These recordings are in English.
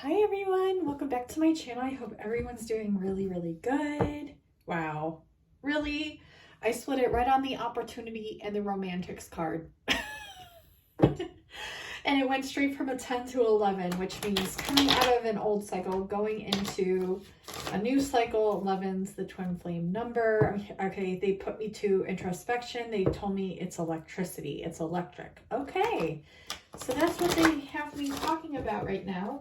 Hi everyone, welcome back to my channel. I hope everyone's doing really good. Wow, really? I split it right on the opportunity and the romantics card. And it went straight from a 10 to 11, which means coming out of an old cycle, going into a new cycle. 11's the twin flame number. Okay, they put me to introspection. They told me it's electricity, it's electric. Okay, so that's what they have me talking about right now.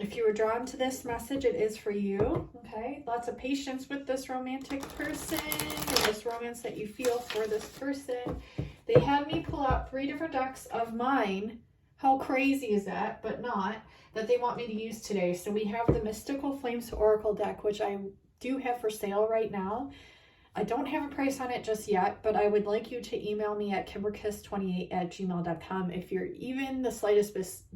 If you were drawn to this message, it is for you. Okay, lots of patience with this romantic person, or this romance that you feel for this person. They had me pull out 3 different decks of mine. How crazy is that? But not, that they want me to use today. So we have the Mystical Flames Oracle deck, which I do have for sale right now. I don't have a price on it just yet, but I would like you to email me at kimberkiss28@gmail.com if you're even the slightest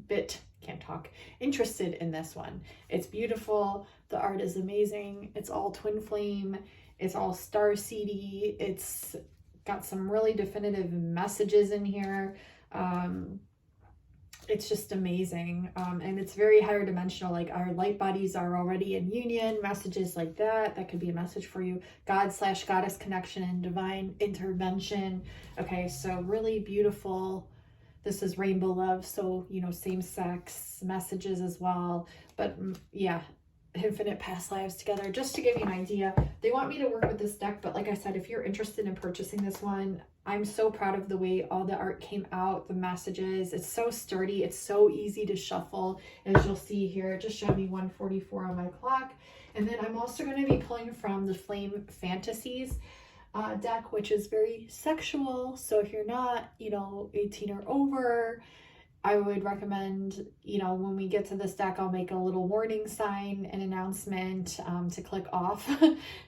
bit, can't talk, interested in this one. It's beautiful. The art is amazing. It's all twin flame. It's all starseedy. It's got some really definitive messages in here. It's just amazing. And it's very higher dimensional. Like our light bodies are already in union, messages like that. That could be a message for you. God/goddess connection and divine intervention. Okay, so really beautiful. This is rainbow love. So, you know, same sex messages as well. But yeah, infinite past lives together. Just to give you an idea, they want me to work with this deck, but like I said, if you're interested in purchasing this one, I'm so proud of the way all the art came out, the messages. It's so sturdy, it's so easy to shuffle. As you'll see here, it just showed me 1:44 on my clock. And then I'm also going to be pulling from the Flame Fantasies deck, which is very sexual. So if you're not, 18 or over, I would recommend, when we get to this deck, I'll make a little warning sign, an announcement to click off.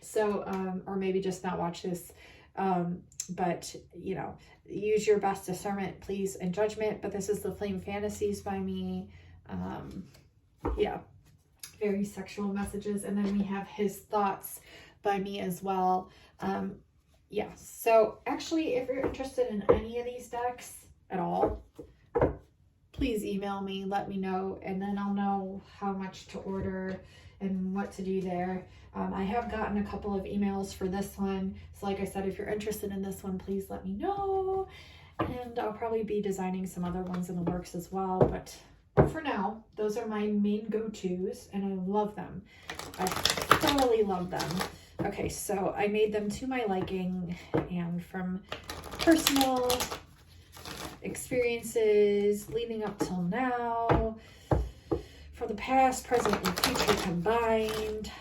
So, or maybe just not watch this. But, use your best discernment, please, and judgment. But this is the Flame Fantasies by me. Yeah, very sexual messages. And then we have His Thoughts by me as well. Yeah, so actually, if you're interested in any of these decks at all, please email me, let me know, and then I'll know how much to order and what to do there. I have gotten a couple of emails for this one. So like I said, if you're interested in this one, please let me know. And I'll probably be designing some other ones in the works as well. But for now, those are my main go-tos, and I love them. I thoroughly love them. Okay, so I made them to my liking, and from personal experiences leading up till now, for the past, present, and future combined.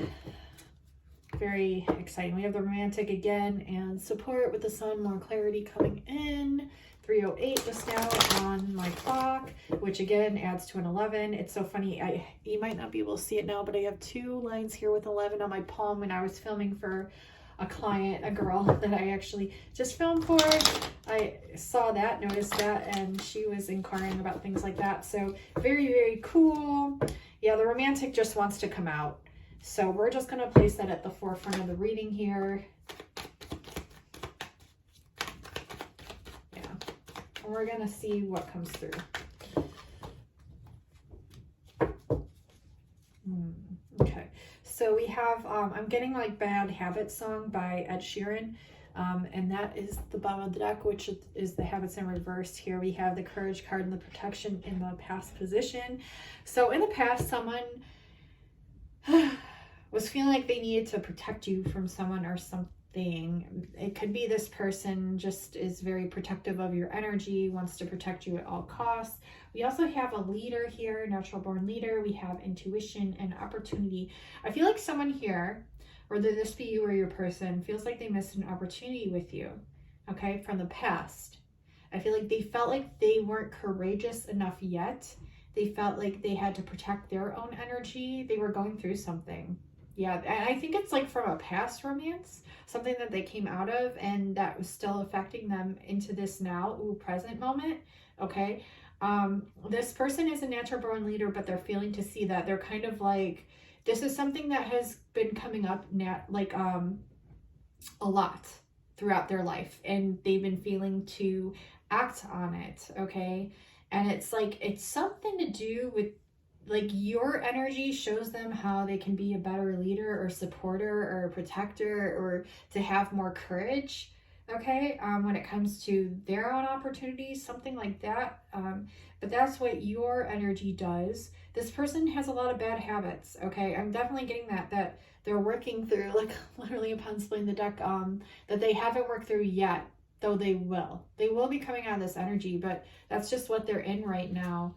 Very exciting. We have the romantic again, and support with the sun, more clarity coming in. 3:08 just now on my clock, which again adds to an 11. It's so funny. You might not be able to see it now, but I have 2 lines here with 11 on my palm when I was filming for a client, a girl that I actually just filmed for. I saw that, noticed that, and she was inquiring about things like that. So very cool. Yeah, the romantic just wants to come out. So we're just going to place that at the forefront of the reading here. Yeah, and we're going to see what comes through. Okay, so we have, I'm getting like Bad Habits song by Ed Sheeran. And that is the bottom of the deck, which is the habits in reverse. Here we have the courage card and the protection in the past position. So in the past, someone was feeling like they needed to protect you from someone or something. It could be this person just is very protective of your energy, wants to protect you at all costs. We also have a leader here, natural born leader. We have intuition and opportunity. I feel like someone here, whether this be you or your person, feels like they missed an opportunity with you, okay, from the past. I feel like they felt like they weren't courageous enough yet. They felt like they had to protect their own energy. They were going through something. Yeah, and I think it's like from a past romance, something that they came out of and that was still affecting them into this now, present moment, okay? This person is a natural born leader, but they're failing to see that. They're kind of like, this is something that has been coming up a lot throughout their life, and they've been feeling to act on it, okay? And it's like, it's something to do with like your energy shows them how they can be a better leader or supporter or protector, or to have more courage, okay, when it comes to their own opportunities, something like that. But that's what your energy does. This person has a lot of bad habits, okay? I'm definitely getting that they're working through, like literally upon splitting the deck, that they haven't worked through yet, though they will. They will be coming out of this energy, but that's just what they're in right now.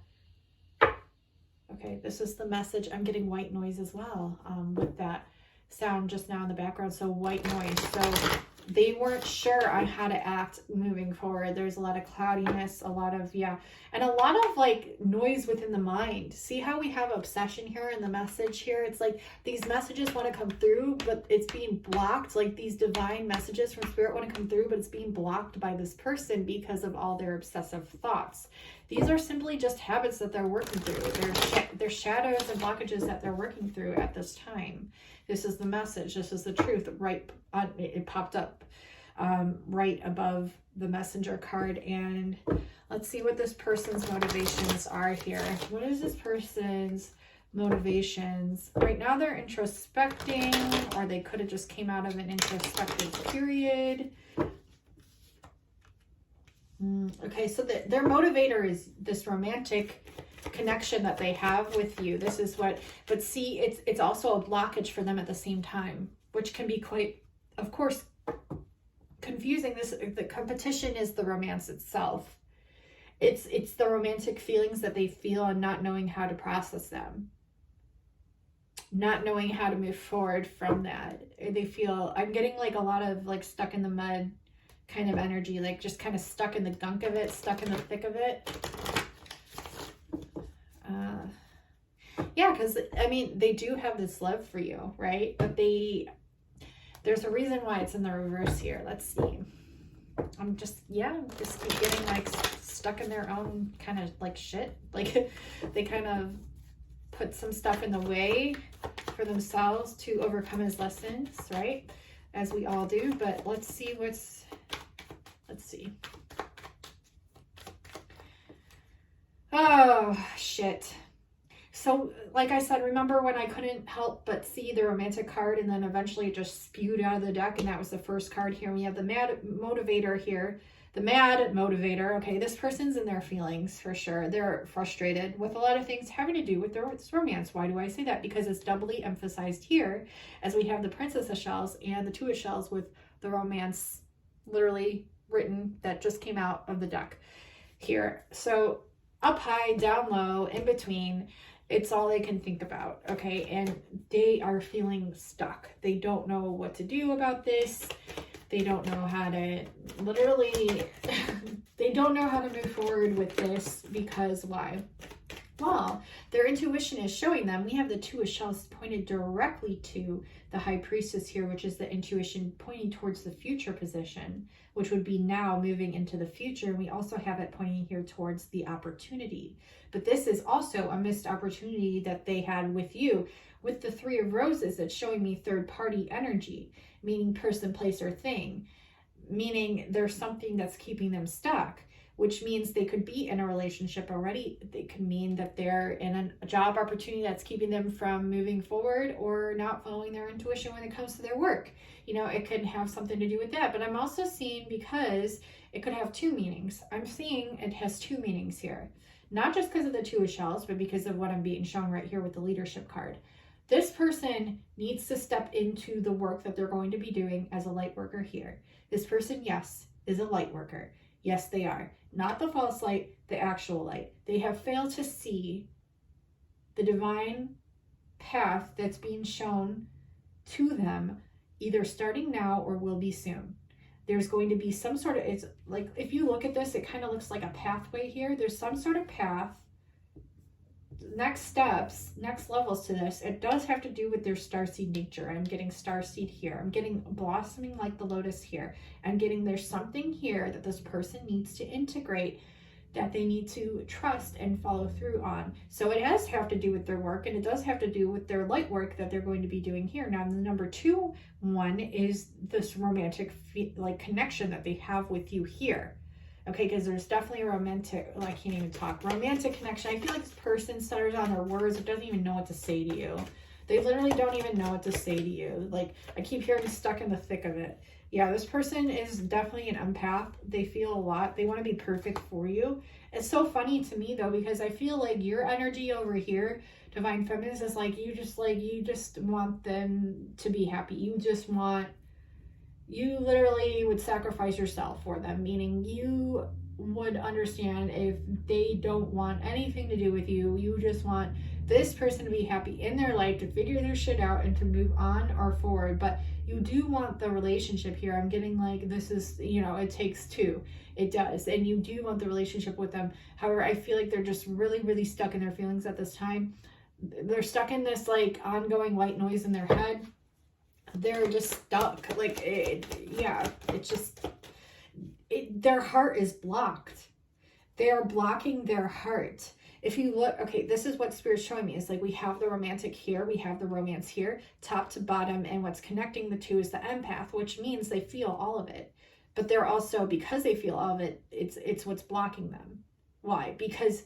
Okay, this is the message. I'm getting white noise as well, with that sound just now in the background. So white noise. So they weren't sure on how to act moving forward. There's a lot of cloudiness, a lot of, and a lot of like noise within the mind. See how we have obsession here in the message here? It's like these messages want to come through, but it's being blocked. Like these divine messages from spirit want to come through, but it's being blocked by this person because of all their obsessive thoughts. These are simply just habits that they're working through. They're shadows and blockages that they're working through at this time. This is the message. This is the truth. Right, it popped up right above the messenger card. And let's see what this person's motivations are here. What is this person's motivations? Right now they're introspecting, or they could have just came out of an introspective period. Okay, so their motivator is this romantic connection that they have with you. This is what, but see, it's also a blockage for them at the same time, which can be quite, of course, confusing. The competition is the romance itself. It's the romantic feelings that they feel and not knowing how to process them, not knowing how to move forward from that. They feel, I'm getting like a lot of like stuck in the mud kind of energy, like just kind of stuck in the gunk of it, stuck in the thick of it. Yeah, because I mean, they do have this love for you, right? But there's a reason why it's in the reverse here. Let's see. I'm just keep getting like stuck in their own kind of like shit. Like they kind of put some stuff in the way for themselves to overcome as lessons, right? As we all do. But let's see. Oh, shit. So, like I said, remember when I couldn't help but see the romantic card, and then eventually it just spewed out of the deck, and that was the first card here. We have the mad motivator here. The mad motivator. Okay, this person's in their feelings for sure. They're frustrated with a lot of things having to do with their romance. Why do I say that? Because it's doubly emphasized here, as we have the Princess of Shells and the Two of Shells with the romance literally written that just came out of the deck here. So up high, down low, in between, it's all they can think about, okay? And they are feeling stuck. They don't know what to do about this. They don't know how to, literally, they don't know how to move forward with this because why? Well, their intuition is showing them. We have the Two of Shells pointed directly to the High Priestess here, which is the intuition pointing towards the future position, which would be now moving into the future. We also have it pointing here towards the opportunity. But this is also a missed opportunity that they had with you. With the Three of Roses, it's showing me third party energy, meaning person, place, or thing, meaning there's something that's keeping them stuck, which means they could be in a relationship already. They could mean that they're in a job opportunity that's keeping them from moving forward or not following their intuition when it comes to their work. You know, it could have something to do with that. But I'm also seeing, because it could have two meanings. I'm seeing it has two meanings here. Not just because of the Two of Shells, but because of what I'm being shown right here with the leadership card. This person needs to step into the work that they're going to be doing as a light worker here. This person, yes, is a light worker. Yes, they are. Not the false light, the actual light. They have failed to see the divine path that's being shown to them, either starting now or will be soon. There's going to be some sort of, it's like, if you look at this, it kind of looks like a pathway here. There's some sort of path, next steps, next levels to this. It does have to do with their starseed nature. I'm getting starseed here. I'm getting blossoming like the lotus here. I'm getting there's something here that this person needs to integrate, that they need to trust and follow through on. So it does have to do with their work, and it does have to do with their light work that they're going to be doing here. Now, the number 2 one is this romantic like connection that they have with you here. Okay, because there's definitely a romantic, well, I can't even talk, romantic connection. I feel like this person stutters on their words. It doesn't even know what to say to you. They literally don't even know what to say to you. Like, I keep hearing stuck in the thick of it. Yeah, this person is definitely an empath. They feel a lot. They want to be perfect for you. It's so funny to me, though, because I feel like your energy over here, Divine Feminines, is like, you just want them to be happy. You literally would sacrifice yourself for them, meaning you would understand if they don't want anything to do with you. You just want this person to be happy in their life, to figure their shit out and to move on or forward. But you do want the relationship here. I'm getting like, this is, it takes two. It does. And you do want the relationship with them. However, I feel like they're just really, really stuck in their feelings at this time. They're stuck in this like ongoing white noise in their head. They're just stuck. Like, their heart is blocked. They are blocking their heart. If you look, okay, this is what Spirit's showing me. It's like we have the romantic here, we have the romance here, top to bottom, and what's connecting the two is the empath, which means they feel all of it. But they're also, because they feel all of it, it's what's blocking them. Why? Because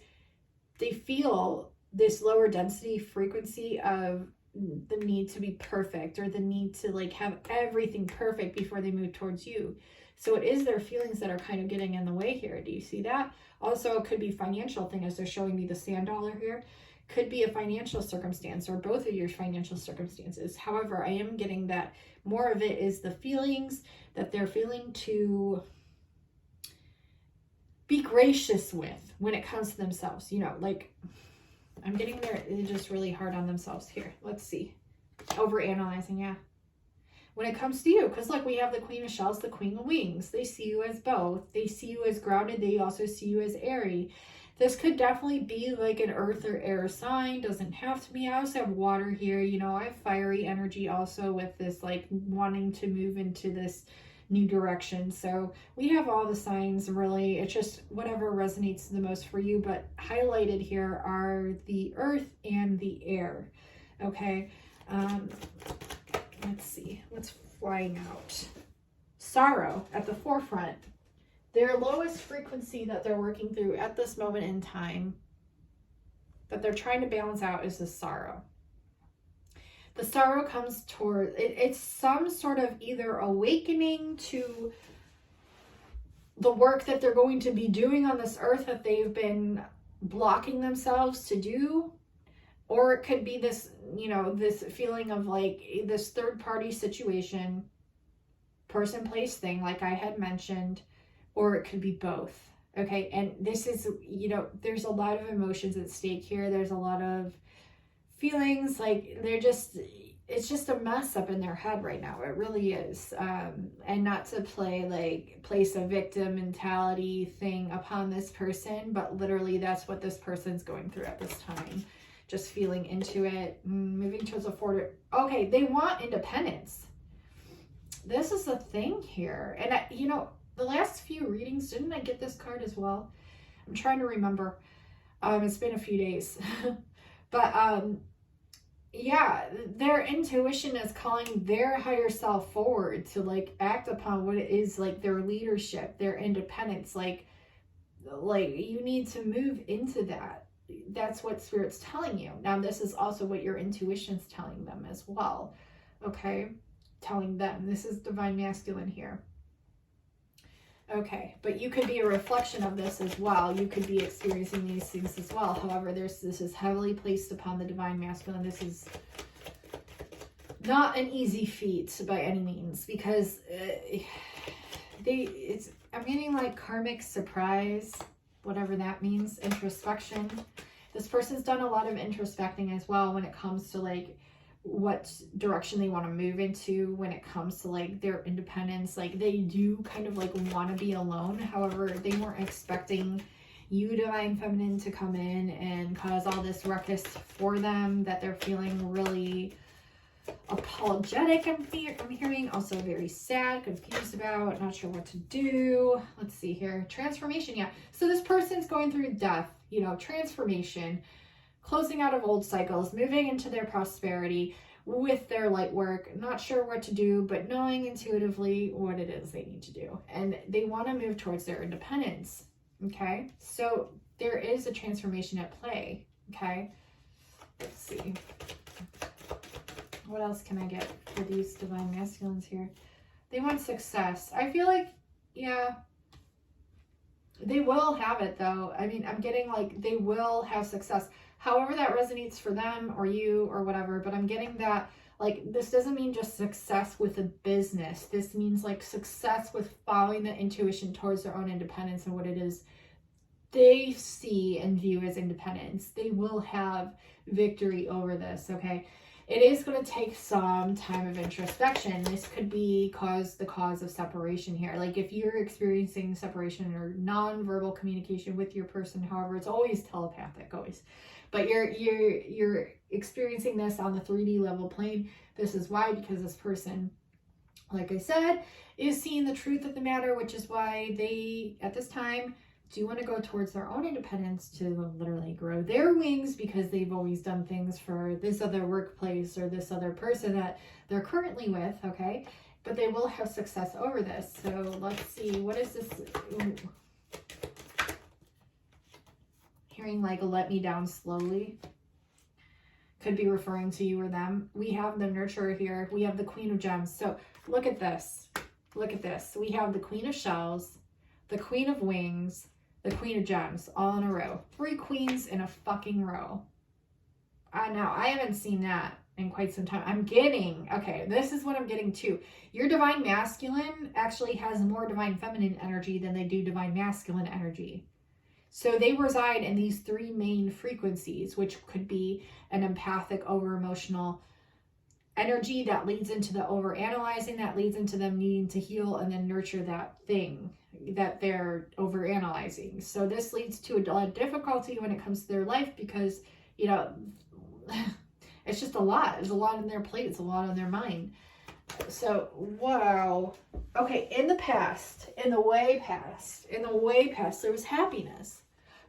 they feel this lower density frequency of the need to be perfect, or the need to like have everything perfect before they move towards you. So it is their feelings that are kind of getting in the way here. Do you see that? Also, it could be financial thing, as they're showing me the sand dollar here. Could be a financial circumstance, or both of your financial circumstances. However, I am getting that more of it is the feelings that they're feeling to be gracious with when it comes to themselves. Like, I'm getting they're just really hard on themselves here. Let's see. Overanalyzing, yeah. When it comes to you, because look, we have the Queen of Shells, the Queen of Wings. They see you as both. They see you as grounded. They also see you as airy. This could definitely be like an earth or air sign. Doesn't have to be. I also have water here. I have fiery energy also with this like wanting to move into this new direction. So we have all the signs, really. It's just whatever resonates the most for you. But highlighted here are the earth and the air. Okay. Let's see what's flying out. Sorrow at the forefront. Their lowest frequency that they're working through at this moment in time that they're trying to balance out is the sorrow. The sorrow comes toward, it's some sort of either awakening to the work that they're going to be doing on this earth that they've been blocking themselves to do. Or it could be this, this feeling of like this third party situation, person, place, thing, like I had mentioned, or it could be both. Okay. And this is, there's a lot of emotions at stake here. There's a lot of feelings, like it's just a mess up in their head right now. It really is. And not to place a victim mentality thing upon this person, but literally that's what this person's going through at this time. Just feeling into it, moving towards a forward. Okay, they want independence. This is the thing here. And the last few readings, didn't I get this card as well? I'm trying to remember. It's been a few days. But yeah, their intuition is calling their higher self forward to like act upon what it is, like their leadership, their independence. Like you need to move into that. That's what Spirit's telling you. Now, this is also what your intuition's telling them as well. Okay? Telling them. This is Divine Masculine here. Okay, but you could be a reflection of this as well. You could be experiencing these things as well. However, this is heavily placed upon the Divine Masculine. This is not an easy feat by any means, because I'm getting like karmic surprise, whatever that means, introspection. This person's done a lot of introspecting as well when it comes to like what direction they want to move into, when it comes to like their independence. Like they do kind of like want to be alone. However, they weren't expecting you, Divine Feminine, to come in and cause all this ruckus for them, that they're feeling really apologetic. I'm hearing also very sad, confused about, not sure what to do. Let's see here. Transformation. Yeah. So this person's going through death, transformation, closing out of old cycles, moving into their prosperity. with their light work, not sure what to do, but knowing intuitively what it is they need to do. And they want to move towards their independence. Okay, so there is a transformation at play. Okay, let's see. What else can I get for these divine masculines here? They want success. I feel like, yeah, they will have it though. I mean, I'm getting like they will have success. However that resonates for them or you or whatever, but I'm getting that like this doesn't mean just success with a business. This means like success with following the intuition towards their own independence and what it is they see and view as independence. They will have victory over this, okay? It is going to take some time of introspection. This could be the cause of separation here. Like if you're experiencing separation or non-verbal communication with your person, however, it's always telepathic, always. But you're experiencing this on the 3D level plane. This is why, because this person, like I said, is seeing the truth of the matter, which is why they, at this time, do want to go towards their own independence to literally grow their wings because they've always done things for this other workplace or this other person that they're currently with, okay? But they will have success over this. So let's see, what is this? Ooh. Hearing like let me down slowly. Could be referring to you or them. We have the nurturer here. We have the Queen of Gems. So look at this. Look at this. We have the Queen of Shells, the Queen of Wings, the Queen of Gems, all in a row. 3 queens in a fucking row. Now, I haven't seen that in quite some time. I'm getting, okay, this is what I'm getting too. Your divine masculine actually has more divine feminine energy than they do divine masculine energy. So they reside in these 3 main frequencies, which could be an empathic, over-emotional energy that leads into the over-analyzing, that leads into them needing to heal and then nurture that thing that they're over-analyzing. So this leads to a lot of difficulty when it comes to their life because, you know, it's just a lot. There's a lot on their plate. It's a lot on their mind. So, wow. Okay, in the past, in the way past, there was happiness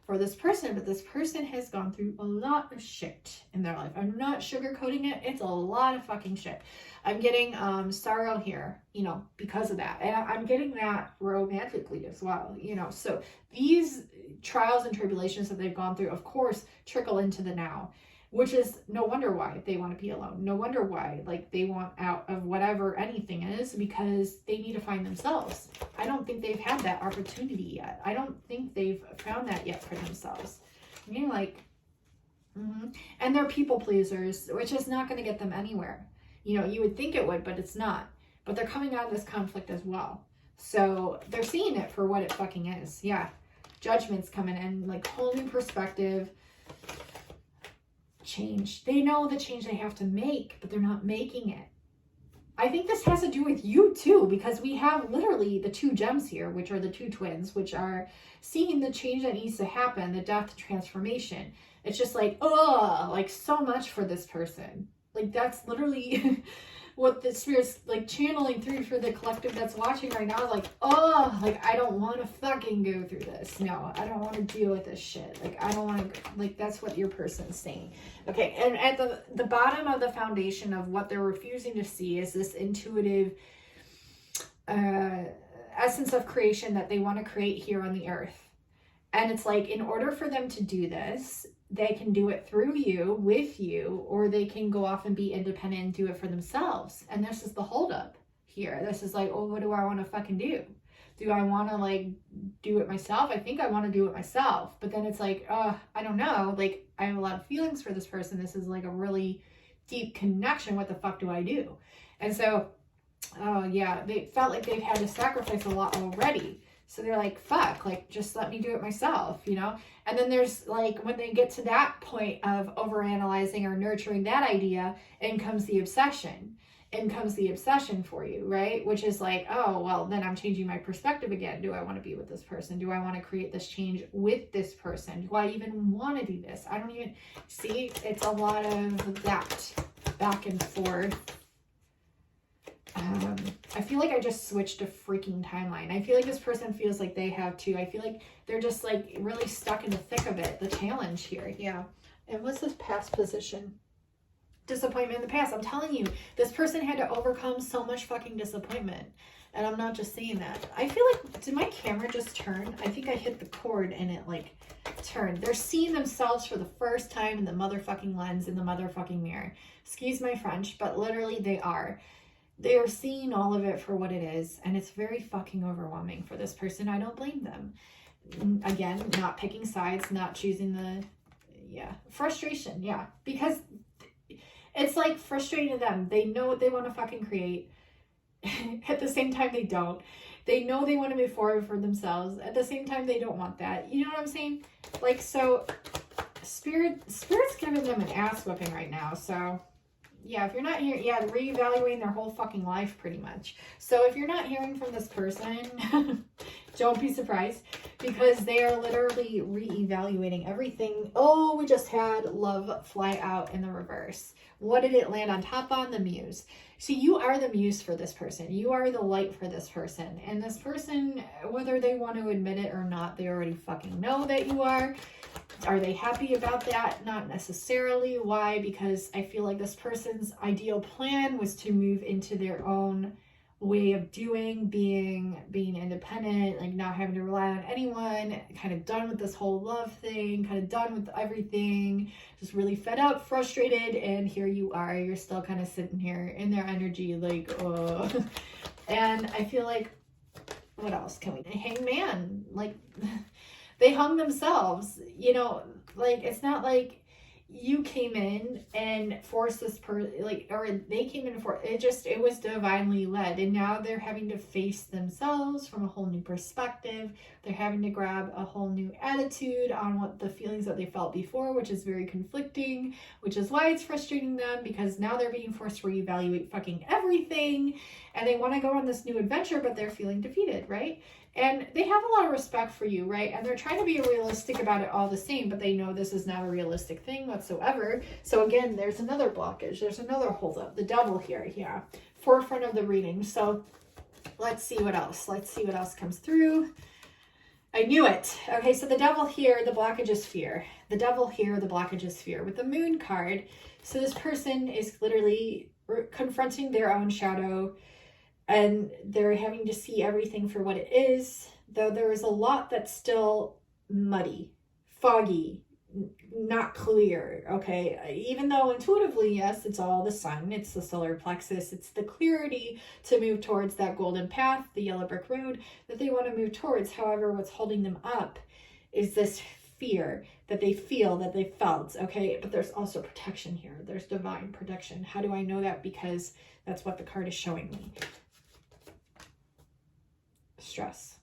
for this person, but this person has gone through a lot of shit in their life. I'm not sugarcoating it. It's a lot of fucking shit. I'm getting sorrow here, you know, because of that. And I'm getting that romantically as well, you know. So these trials and tribulations that they've gone through, of course, trickle into the now, which is no wonder why they want to be alone. No wonder why, like, they want out of whatever anything is because they need to find themselves. I don't think they've had that opportunity yet. I don't think they've found that yet for themselves. I mean, like, and they're people pleasers, which is not going to get them anywhere. You know, you would think it would, but it's not. But they're coming out of this conflict as well. So they're seeing it for what it fucking is. Yeah. Judgment's coming in, like, whole new perspective. Change. They know the change they have to make, but they're not making it. I think this has to do with you too, because we have literally the 2 gems here, which are the 2 twins, which are seeing the change that needs to happen, the death transformation. It's just like, oh, like so much for this person. Like that's literally what the Spirit's like channeling through for the collective that's watching right now. Like, oh, like I don't want to fucking go through this. No, I don't want to deal with this shit. Like I don't want to, like that's what your person's saying. Okay, and at the bottom of the foundation of what they're refusing to see is this intuitive essence of creation that they want to create here on the earth. And it's like, in order for them to do this, they can do it through you, with you, or they can go off and be independent and do it for themselves. And this is the holdup here. This is like, oh, what do I want to fucking do? Do I want to like do it myself? I think I want to do it myself. But then it's like, I don't know. Like I have a lot of feelings for this person. This is like a really deep connection. What the fuck do I do? And so, yeah, they felt like they've had to sacrifice a lot already. So they're like, fuck, like, just let me do it myself, you know? And then there's like, when they get to that point of overanalyzing or nurturing that idea, in comes the obsession. In comes the obsession for you, right? Which is like, oh, well, then I'm changing my perspective again. Do I want to be with this person? Do I want to create this change with this person? Do I even want to do this? I don't even, see, it's a lot of that back and forth. I feel like I just switched a freaking timeline. I feel like this person feels like they have too. I feel like they're just like really stuck in the thick of it. The challenge here. Yeah. And what's this past position? disappointment in the past. I'm telling you, this person had to overcome so much fucking disappointment. And I'm not just saying that. I feel like, did my camera just turn? I think I hit the cord and it like turned. They're seeing themselves for the first time in the motherfucking lens, in the motherfucking mirror. Excuse my French, but literally they are. They are seeing all of it for what it is. And it's very fucking overwhelming for this person. I don't blame them. Again, not picking sides, not choosing the, frustration. Yeah. Because it's like frustrating to them. They know what they want to fucking create. At the same time, they don't. They know they want to move forward for themselves. At the same time, they don't want that. You know what I'm saying? Like, so Spirit's giving them an ass whipping right now. So yeah, if you're not here, reevaluating their whole fucking life pretty much. So if you're not hearing from this person, don't be surprised, because they are literally reevaluating everything. Oh, we just had love fly out in the reverse. What did it land on top on? The muse. See, you are the muse for this person. You are the light for this person. And this person, whether they want to admit it or not, they already fucking know that you are. Are they happy about that? Not necessarily. Why? Because I feel like this person's ideal plan was to move into their own way of doing, being independent, like not having to rely on anyone, kind of done with this whole love thing, kind of done with everything, just really fed up, frustrated, and here you are, you're still kind of sitting here in their energy, like, oh. And I feel like, what else can we, hangman, like, they hung themselves, you know, like, it's not like you came in and forced this person, like, or they came in and forced it was divinely led, and now they're having to face themselves from a whole new perspective. They're having to grab a whole new attitude on what the feelings that they felt before, which is very conflicting, which is why it's frustrating them, because now they're being forced to reevaluate fucking everything, and they want to go on this new adventure, but they're feeling defeated, right? And they have a lot of respect for you, right? And they're trying to be realistic about it all the same, but they know this is not a realistic thing whatsoever. So again, there's another blockage. There's another holdup. The devil here, yeah. Forefront of the reading. So let's see what else. Let's see what else comes through. I knew it. Okay, so the devil here, the blockage is fear. The devil here, the blockage is fear. With the moon card, so this person is literally confronting their own shadow, and they're having to see everything for what it is, though there is a lot that's still muddy, foggy, not clear, okay? Even though intuitively, yes, it's all the sun, it's the solar plexus, it's the clarity to move towards that golden path, the yellow brick road that they want to move towards. However, what's holding them up is this fear that they feel, that they felt, okay? But there's also protection here. There's divine protection. How do I know that? Because that's what the card is showing me. Stress.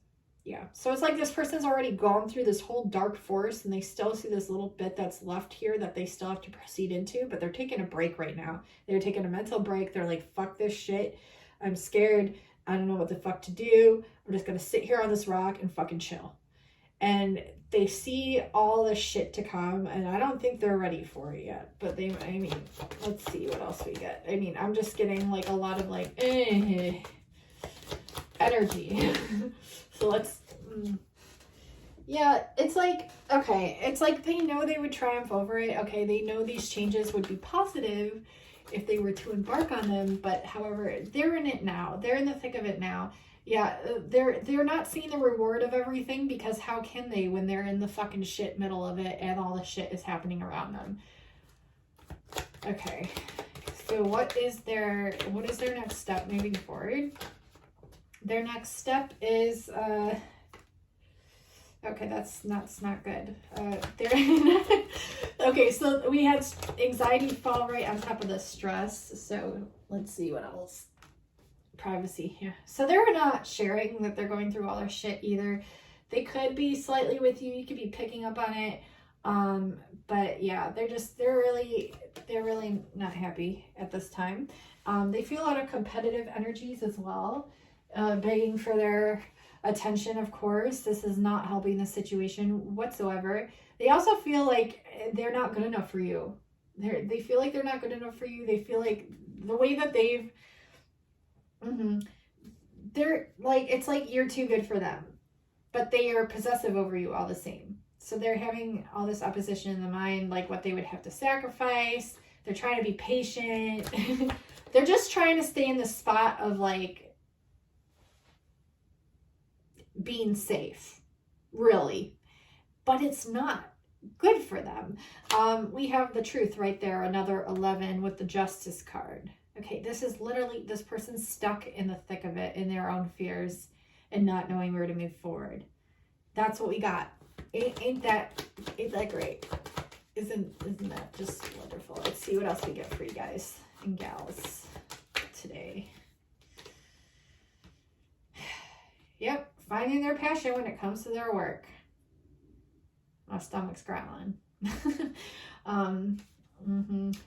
Yeah. So it's like this person's already gone through this whole dark forest, and they still see this little bit that's left here that they still have to proceed into, but they're taking a break right now. They're taking a mental break. They're like, fuck this shit. I'm scared. I don't know what the fuck to do. I'm just going to sit here on this rock and fucking chill. And they see all the shit to come, and I don't think they're ready for it yet. But let's see what else we get. I'm just getting like a lot of like, energy. So let's it's like, okay, it's like they know they would triumph over it. Okay, they know these changes would be positive if they were to embark on them, but however, they're in it now. They're in the thick of it now. Yeah, they're not seeing the reward of everything, because how can they when they're in the fucking shit middle of it and all the shit is happening around them? Okay, so what is their next step moving forward? Their next step is, okay, that's not good. Okay, so we had anxiety fall right on top of the stress. So let's see what else. Privacy, yeah. So they're not sharing that they're going through all their shit either. They could be slightly with you. You could be picking up on it. But yeah, they're really not happy at this time. They feel a lot of competitive energies as well. Begging for their attention, of course. This is not helping the situation whatsoever. They also feel like they're not good enough for you. They feel like they're not good enough for you. They feel like the way that they've... They're like, it's like you're too good for them. But they are possessive over you all the same. So they're having all this opposition in the mind, like what they would have to sacrifice, They're trying to be patient. They're just trying to stay in the spot of like being safe, really. But it's not good for them. We have the truth right there, another 11 with the Justice card. Okay, this is literally, this person's stuck in the thick of it, in their own fears and not knowing where to move forward. That's what we got. Ain't that great? Isn't that just wonderful? Let's see what else we get for you guys and gals today. Yep, finding their passion when it comes to their work. My stomach's growling.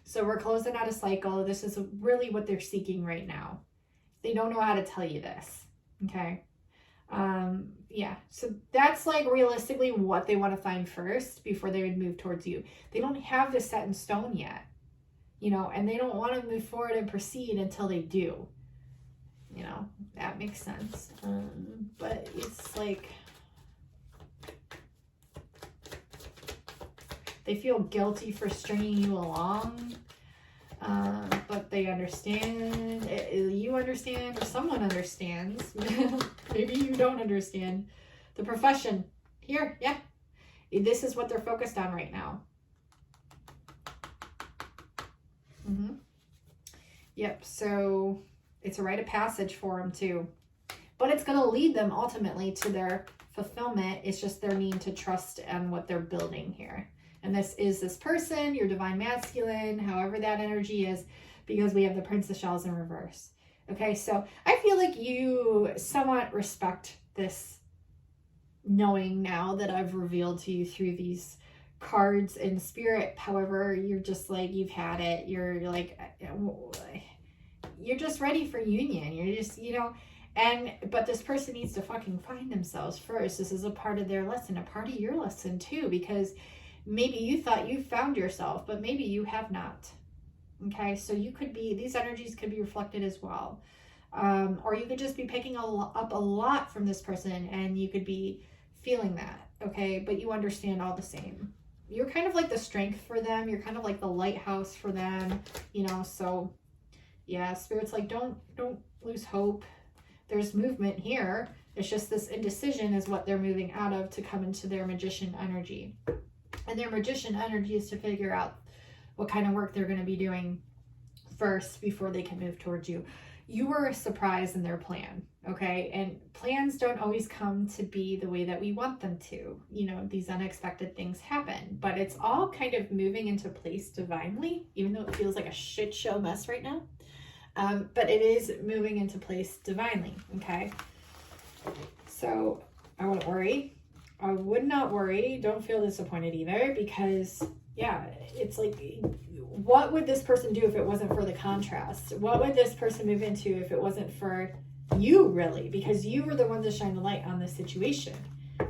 So we're closing out a cycle. This is really what they're seeking right now. They don't know how to tell you this. Okay. Yeah. So that's like realistically what they want to find first before they would move towards you. They don't have this set in stone yet, you know, and they don't want to move forward and proceed until they do. You know, that makes sense. But it's like, they feel guilty for stringing you along, but they understand. You understand, or someone understands. Maybe you don't understand. The profession here, yeah. This is what they're focused on right now. Yep, so it's a rite of passage for them too. But it's going to lead them ultimately to their fulfillment. It's just their need to trust in what they're building here. And this is this person, your divine masculine, however that energy is, because we have the Prince of Shells in reverse. Okay, so I feel like you somewhat respect this knowing now that I've revealed to you through these cards in spirit. However, you're just like, you've had it. You're like, you're just ready for union. You're just, you know, but this person needs to fucking find themselves first. This is a part of their lesson, a part of your lesson too, because maybe you thought you found yourself, but maybe you have not. Okay, so you could be, these energies could be reflected as well. Or you could just be picking up a lot from this person and you could be feeling that, okay? But you understand all the same. You're kind of like the strength for them. You're kind of like the lighthouse for them, you know? So yeah, Spirit's like, don't lose hope. There's movement here. It's just this indecision is what they're moving out of to come into their magician energy. And their magician energy is to figure out what kind of work they're going to be doing first before they can move towards you. You were a surprise in their plan, okay? And plans don't always come to be the way that we want them to. You know, these unexpected things happen, but it's all kind of moving into place divinely, even though it feels like a shit show mess right now. But it is moving into place divinely, okay? So I wouldn't worry. I would not worry. Don't feel disappointed either, because yeah, it's like, what would this person do if it wasn't for the contrast? What would this person move into if it wasn't for you, really? Because you were the one to shine the light on this situation,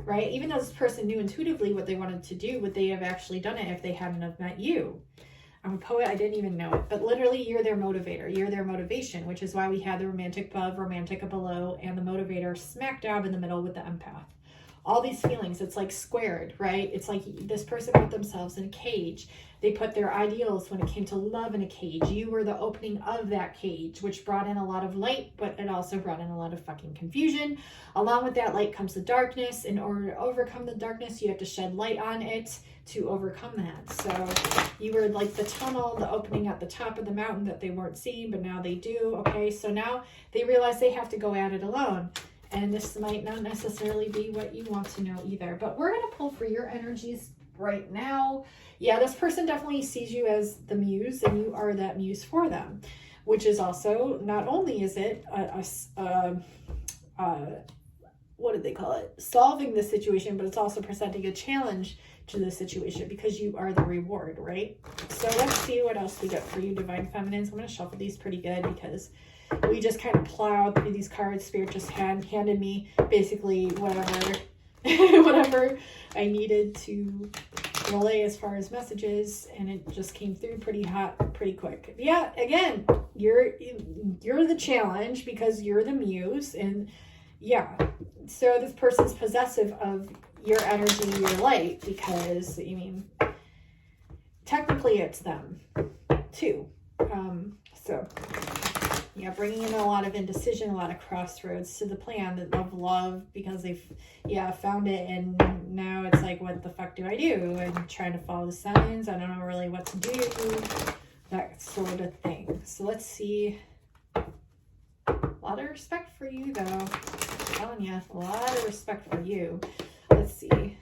right? Even though this person knew intuitively what they wanted to do, would they have actually done it if they hadn't have met you? I'm a poet, I didn't even know it, but literally you're their motivator, you're their motivation, which is why we had the romantic above, romantic below, and the motivator smack dab in the middle with the empath. All these feelings, it's like squared, right? It's like this person put themselves in a cage. They put their ideals when it came to love in a cage. You were the opening of that cage, which brought in a lot of light, but it also brought in a lot of fucking confusion. Along with that light comes the darkness. In order to overcome the darkness, you have to shed light on it to overcome that. So you were like the tunnel, the opening at the top of the mountain that they weren't seeing, but now they do. Okay, so now they realize they have to go at it alone. And this might not necessarily be what you want to know either. But we're going to pull for your energies right now. Yeah, this person definitely sees you as the muse, and you are that muse for them. Which is also, not only is it what did they call it? Solving the situation, but it's also presenting a challenge to the situation because you are the reward, right? So let's see what else we got for you, Divine Feminines. I'm going to shuffle these pretty good because we just kind of plowed through these cards. Spirit just handed me basically whatever I needed to relay as far as messages, and it just came through pretty hot, pretty quick. Yeah, again, you're the challenge because you're the muse, and yeah, so this person's possessive of your energy, your light, because I mean, technically it's them. too. So yeah, bringing in a lot of indecision, a lot of crossroads to the plan of love, because they've, found it, and now it's like, what the fuck do I do? I'm trying to follow the signs. I don't know really what to do, that sort of thing. So let's see. A lot of respect for you, though. I'm telling you, a lot of respect for you. Let's see.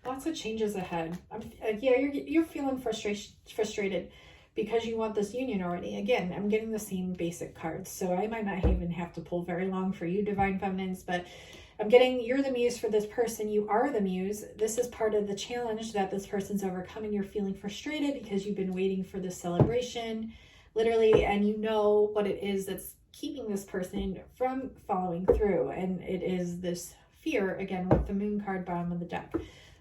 Lots of changes ahead. You're feeling frustrated because you want this union already. Again, I'm getting the same basic cards, so I might not even have to pull very long for you, Divine Feminines, but I'm getting, you're the muse for this person. You are the muse. This is part of the challenge that this person's overcoming. You're feeling frustrated because you've been waiting for this celebration, literally, and you know what it is that's keeping this person from following through, and it is this fear, again, with the moon card bottom of the deck.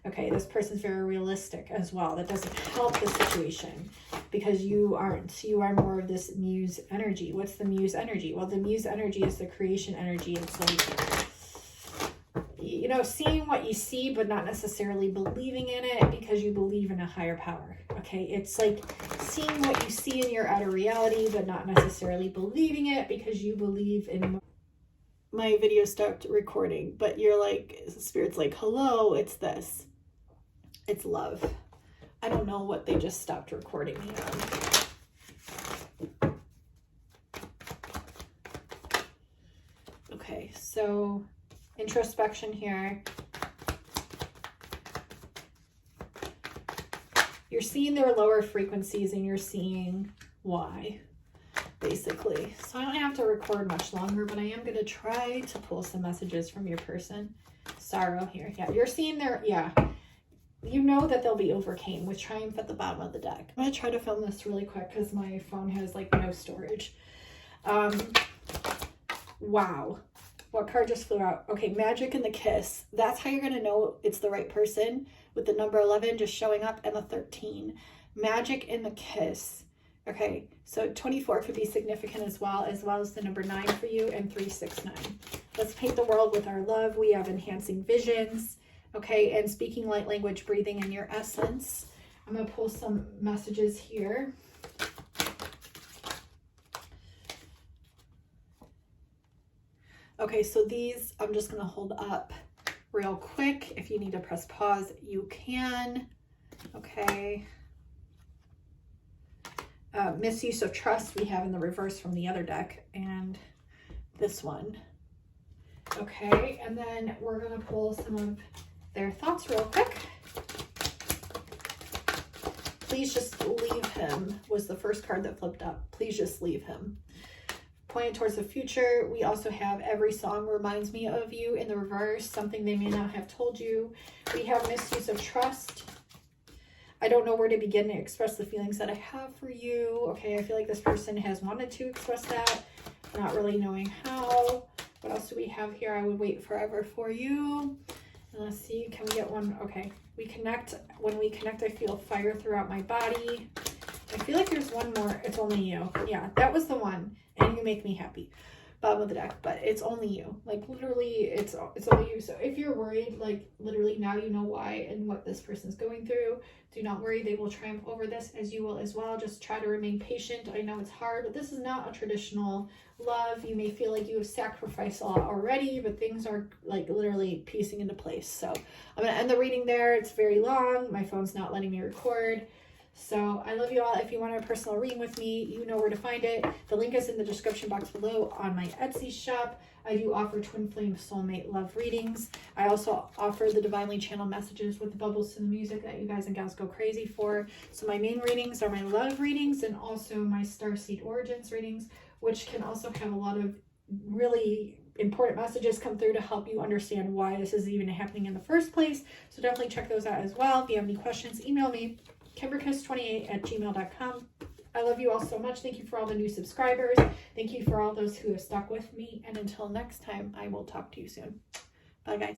Okay, this person's very realistic as well. That doesn't help the situation because you aren't. You are more of this muse energy. What's the muse energy? Well, the muse energy is the creation energy. It's like, you know, seeing what you see, but not necessarily believing in it because you believe in a higher power. Okay, it's like seeing what you see in your outer reality, but not necessarily believing it because you believe in. My video stopped recording, but you're like, Spirit's like, hello, it's this. It's love. I don't know what they just stopped recording me on. Okay, so introspection here. You're seeing their lower frequencies and you're seeing why, basically. So I don't have to record much longer, but I am going to try to pull some messages from your person. Sorrow here. Yeah, you're seeing their, you know that they'll be overcame with triumph at the bottom of the deck. I'm going to try to film this really quick because my phone has like no storage. Wow. What card just flew out? Okay, magic and the kiss. That's how you're going to know it's the right person, with the number 11 just showing up and the 13. Magic and the kiss. Okay, so 24 could be significant as well as the number 9 for you, and 369. Let's paint the world with our love. We have enhancing visions. Okay, and speaking light language, breathing in your essence. I'm going to pull some messages here. Okay, so these I'm just going to hold up real quick. If you need to press pause, you can. Okay. Misuse of trust we have in the reverse from the other deck, and this one. Okay, and then we're going to pull some of their thoughts real quick. Please just leave him was the first card that flipped up. Please just leave him. Pointed towards the future. We also have every song reminds me of you in the reverse, something they may not have told you. We have misuse of trust. I don't know where to begin to express the feelings that I have for you. Okay, I feel like this person has wanted to express that, not really knowing how. What else do we have here? I would wait forever for you. And let's see, can we get one? Okay, we connect. When we connect, I feel fire throughout my body. I feel like there's one more. It's only you. Yeah, that was the one. And you make me happy. Bottom of the deck, but it's only you. Like literally, it's only you. So if you're worried, like literally now you know why and what this person's going through. Do not worry, they will triumph over this, as you will as well. Just try to remain patient. I know it's hard, but this is not a traditional love. You may feel like you have sacrificed a lot already, but things are like literally piecing into place. So I'm gonna end the reading there. It's very long. My phone's not letting me record. So I love you all. If you want a personal reading with me, you know where to find it. The link is in the description box below on my Etsy shop. I do offer Twin Flame Soulmate Love readings. I also offer the Divinely Channeled messages with the bubbles to the music that you guys and gals go crazy for. So my main readings are my love readings and also my Starseed Origins readings, which can also have a lot of really important messages come through to help you understand why this is even happening in the first place. So definitely check those out as well. If you have any questions, email me. Kimberkiss28@gmail.com. I love you all so much. Thank you for all the new subscribers. Thank you for all those who have stuck with me. And until next time, I will talk to you soon. Bye, guys.